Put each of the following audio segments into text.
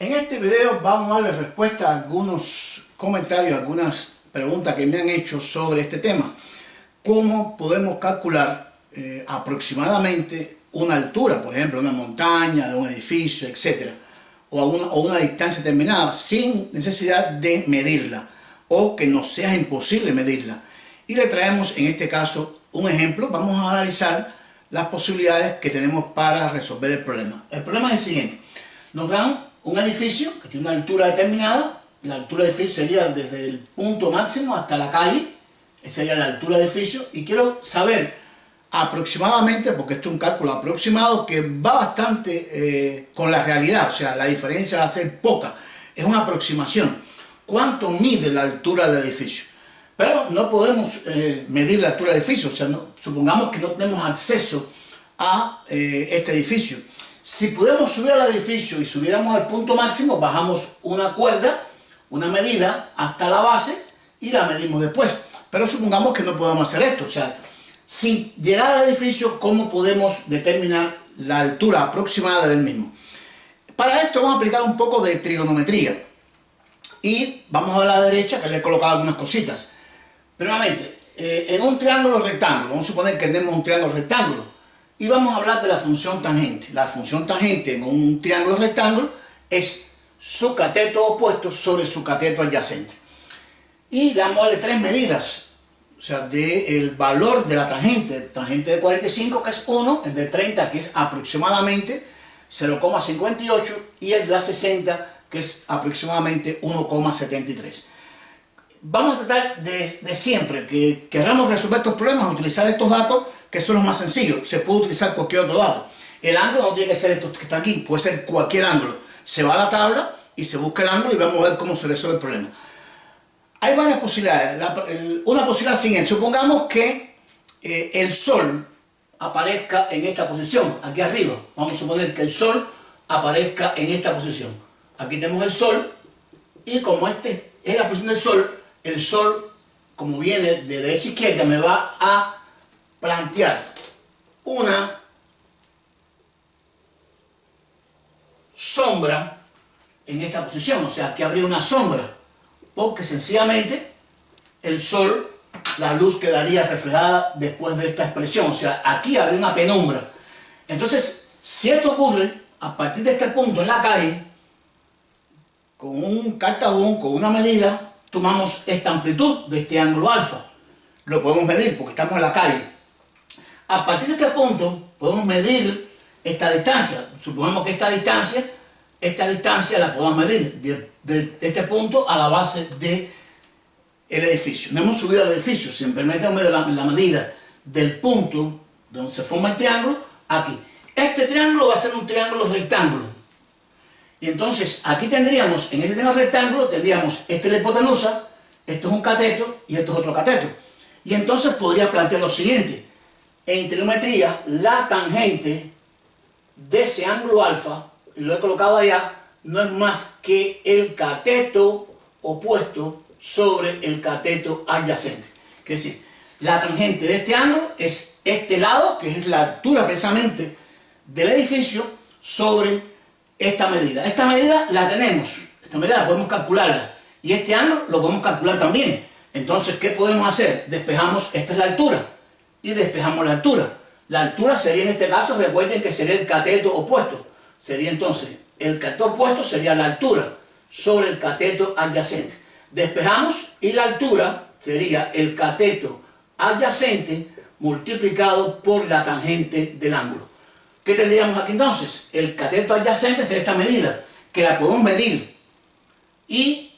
En este video vamos a darle respuesta a algunos comentarios, algunas preguntas que me han hecho sobre este tema. ¿Cómo podemos calcular aproximadamente una altura, por ejemplo, una montaña, de un edificio, etcétera, o una distancia determinada sin necesidad de medirla o que nos sea imposible medirla? Y le traemos en este caso un ejemplo. Vamos a analizar las posibilidades que tenemos para resolver el problema. El problema es el siguiente: nos dan un edificio que tiene una altura determinada. La altura del edificio sería desde el punto máximo hasta la calle. Esa sería la altura del edificio, y quiero saber aproximadamente, porque esto es un cálculo aproximado que va bastante con la realidad, o sea, la diferencia va a ser poca, es una aproximación. ¿Cuánto mide la altura del edificio? Pero no podemos medir la altura del edificio, o sea, supongamos que no tenemos acceso a este edificio. Si pudiéramos subir al edificio y subiéramos al punto máximo, bajamos una cuerda, una medida hasta la base y la medimos después. Pero supongamos que no podemos hacer esto, o sea, sin llegar al edificio, ¿cómo podemos determinar la altura aproximada del mismo? Para esto vamos a aplicar un poco de trigonometría. Y vamos a la derecha, que le he colocado algunas cositas. Primeramente, en un triángulo rectángulo, vamos a suponer que tenemos un triángulo rectángulo, y vamos a hablar de la función tangente. La función tangente en un triángulo rectángulo es su cateto opuesto sobre su cateto adyacente. Y le vamos a darle tres medidas, o sea, del valor de la tangente de 45, que es 1, el de 30, que es aproximadamente 0,58, y el de la 60, que es aproximadamente 1,73. Vamos a tratar de siempre que queramos resolver estos problemas, utilizar estos datos, que son los más sencillos. Se puede utilizar cualquier otro dato. El ángulo no tiene que ser esto que está aquí, puede ser cualquier ángulo. Se va a la tabla y se busca el ángulo y vamos a ver cómo se resuelve el problema. Hay varias posibilidades. Una posibilidad siguiente: supongamos que el Sol aparezca en esta posición, aquí arriba. Vamos a suponer que el Sol aparezca en esta posición. Aquí tenemos el Sol, y como este es la posición del Sol, el Sol, como viene de derecha a izquierda, me va a plantear una sombra en esta posición. O sea, aquí habría una sombra, porque sencillamente el Sol, la luz quedaría reflejada después de esta expresión. O sea, aquí habría una penumbra. Entonces, si esto ocurre, a partir de este punto en la calle, con un cartabón, con una medida, tomamos esta amplitud de este ángulo alfa. Lo podemos medir porque estamos en la calle. A partir de este punto podemos medir esta distancia. Supongamos que esta distancia la podemos medir de este punto a la base del edificio. No hemos subido al edificio, simplemente hemos medido la medida del punto donde se forma el triángulo aquí. Este triángulo va a ser un triángulo rectángulo. Y entonces aquí tendríamos, en este triángulo rectángulo, tendríamos esta es la hipotenusa, esto es un cateto y esto es otro cateto. Y entonces podría plantear lo siguiente: en trigonometría, la tangente de ese ángulo alfa, y lo he colocado allá, no es más que el cateto opuesto sobre el cateto adyacente. Es decir, la tangente de este ángulo es este lado, que es la altura precisamente del edificio, sobre esta medida. Esta medida la tenemos, esta medida la podemos calcularla, y este ángulo lo podemos calcular también. Entonces, ¿qué podemos hacer? Despejamos, esta es la altura, y despejamos la altura. La altura sería, en este caso, recuerden que sería el cateto opuesto. Sería entonces, el cateto opuesto sería la altura sobre el cateto adyacente. Despejamos, y la altura sería el cateto adyacente multiplicado por la tangente del ángulo. ¿Qué tendríamos aquí entonces? El cateto adyacente sería esta medida, que la podemos medir. Y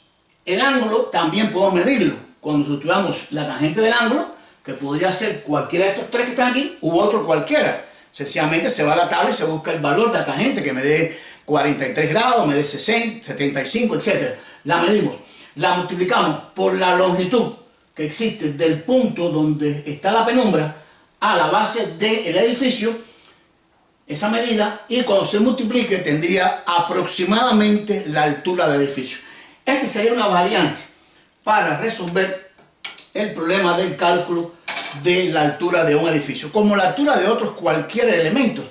el ángulo también podemos medirlo. Cuando sustituyamos la tangente del ángulo, que podría ser cualquiera de estos tres que están aquí, u otro cualquiera. Sencillamente se va a la tabla y se busca el valor de la tangente, que me dé 43 grados, me dé 60, 75, etc. La medimos. La multiplicamos por la longitud que existe del punto donde está la penumbra a la base del edificio, esa medida, y cuando se multiplique tendría aproximadamente la altura del edificio. Esta sería una variante para resolver el problema del cálculo de la altura de un edificio, como la altura de otros cualquier elemento.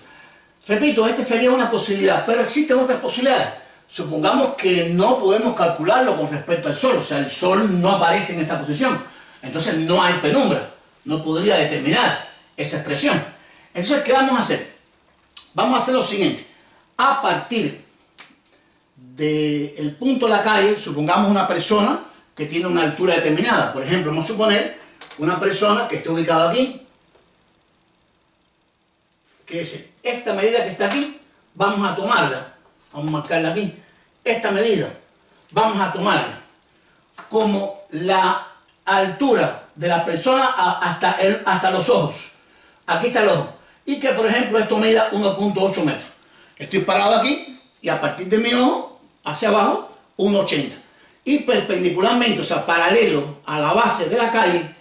Repito, esta sería una posibilidad, pero existen otras posibilidades. Supongamos que no podemos calcularlo con respecto al Sol, o sea, el Sol no aparece en esa posición. Entonces no hay penumbra, no podría determinar esa expresión. Entonces, ¿qué vamos a hacer? Vamos a hacer lo siguiente. A partir del punto de la calle, supongamos una persona que tiene una altura determinada. Por ejemplo, vamos a suponer una persona que esté ubicada aquí. Quiere decir, esta medida que está aquí, vamos a tomarla. Vamos a marcarla aquí. Esta medida, vamos a tomarla como la altura de la persona hasta los ojos. Aquí está el ojo. Y que, por ejemplo, esto mida 1.8 metros. Estoy parado aquí y a partir de mi ojo, hacia abajo, 1.80. Y perpendicularmente, o sea, paralelo a la base de la calle,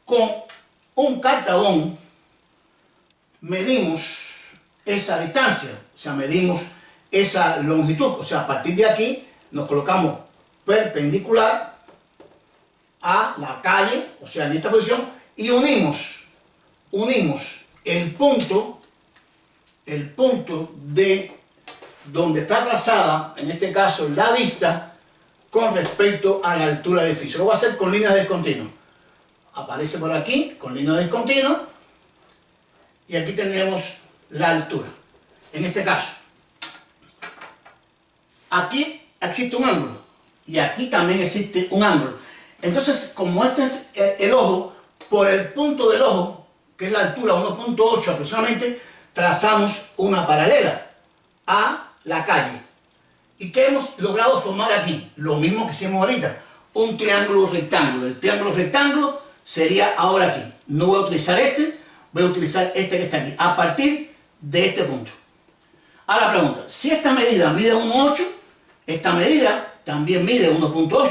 con un cartabón, medimos esa distancia, o sea, medimos esa longitud. O sea, a partir de aquí nos colocamos perpendicular a la calle, o sea, en esta posición, y unimos el punto de donde está trazada, en este caso, la vista con respecto a la altura del edificio. Lo voy a hacer con líneas discontinuas. Aparece por aquí con líneas discontinuas y aquí tendremos la altura. En este caso, aquí existe un ángulo y aquí también existe un ángulo. Entonces, como este es el ojo, por el punto del ojo, que es la altura 1.8 aproximadamente, trazamos una paralela a la calle. ¿Y qué hemos logrado formar aquí? Lo mismo que hicimos ahorita, un triángulo rectángulo. El triángulo rectángulo sería ahora aquí. No voy a utilizar este, voy a utilizar este que está aquí, a partir de este punto. Ahora pregunta, si esta medida mide 1.8, esta medida también mide 1.8.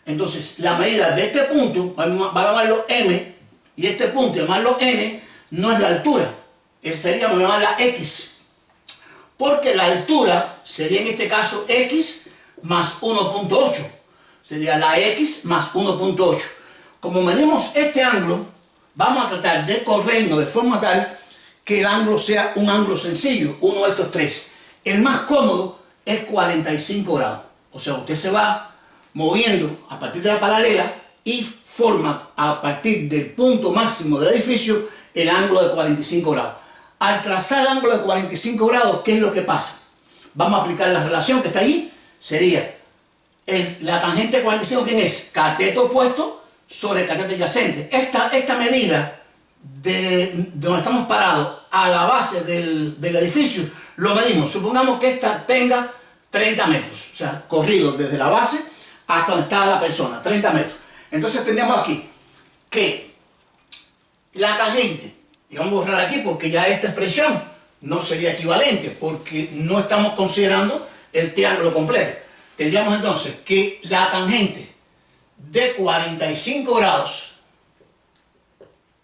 Entonces, la medida de este punto, vamos a llamarlo M, y este punto, llamarlo N, no es la altura. Esa sería, vamos a llamarla X. Porque la altura sería en este caso X más 1.8. Sería la X más 1.8. Como medimos este ángulo, vamos a tratar de corrernos de forma tal que el ángulo sea un ángulo sencillo, uno de estos tres. El más cómodo es 45 grados. O sea, usted se va moviendo a partir de la paralela y forma a partir del punto máximo del edificio el ángulo de 45 grados. Al trazar el ángulo de 45 grados, ¿qué es lo que pasa? Vamos a aplicar la relación que está ahí. Sería la tangente de 45, ¿quién es? Cateto opuesto sobre cateto adyacente. Esta medida de donde estamos parados a la base del edificio, lo medimos. Supongamos que esta tenga 30 metros. O sea, corrido desde la base hasta donde está la persona, 30 metros. Entonces tendríamos aquí que la tangente, y vamos a borrar aquí porque ya esta expresión no sería equivalente porque no estamos considerando el triángulo completo. Tendríamos entonces que la tangente de 45 grados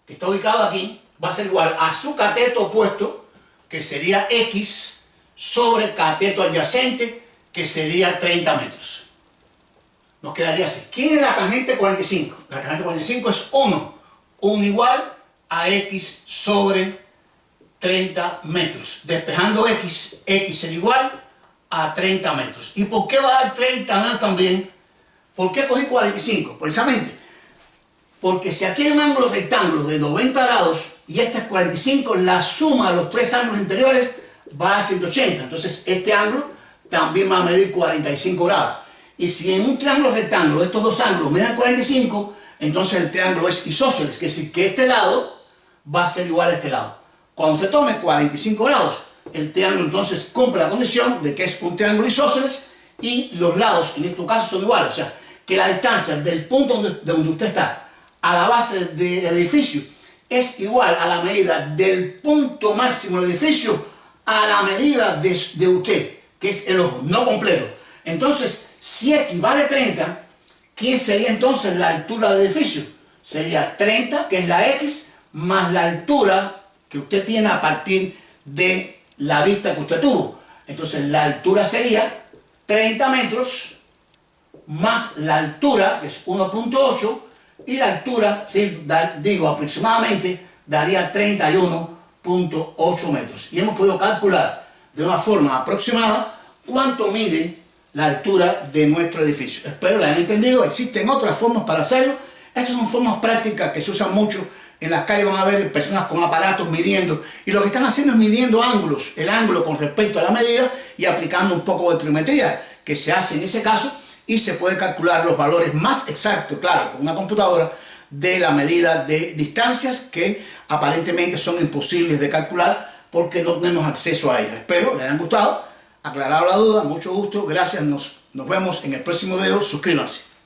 que está ubicado aquí va a ser igual a su cateto opuesto, que sería X, sobre cateto adyacente, que sería 30 metros. Nos quedaría así. ¿Quién es la tangente 45? La tangente 45 es 1. 1 igual a X sobre 30 metros. Despejando X, X será igual a 30 metros. ¿Y por qué va a dar 30 metros también? ¿Por qué cogí 45? Precisamente porque si aquí hay un ángulo rectángulo de 90 grados y este es 45, la suma de los tres ángulos interiores va a 180. Entonces este ángulo también va a medir 45 grados. Y si en un triángulo rectángulo estos dos ángulos miden 45, entonces el triángulo es isósceles, que es decir, que este lado va a ser igual a este lado. Cuando se tome 45 grados, el triángulo entonces cumple la condición de que es un triángulo isósceles y los lados en este caso son iguales. O sea, que la distancia del punto de donde usted está a la base del edificio es igual a la medida del punto máximo del edificio a la medida de usted, que es el ojo, no completo. Entonces, si X vale 30, ¿quién sería entonces la altura del edificio? Sería 30, que es la X, más la altura que usted tiene a partir de la vista que usted tuvo. Entonces, la altura sería 30 metros más la altura, que es 1.8, y la altura, digo aproximadamente, daría 31.8 metros. Y hemos podido calcular de una forma aproximada cuánto mide la altura de nuestro edificio. Espero la hayan entendido. Existen otras formas para hacerlo. Estas son formas prácticas que se usan mucho. En las calles van a ver personas con aparatos midiendo, y lo que están haciendo es midiendo ángulos, el ángulo con respecto a la medida, y aplicando un poco de trigonometría que se hace en ese caso, y se puede calcular los valores más exactos, claro, con una computadora, de la medida de distancias que aparentemente son imposibles de calcular porque no tenemos acceso a ellas. Espero les hayan gustado, aclarado la duda. Mucho gusto, gracias, nos vemos en el próximo video. Suscríbanse.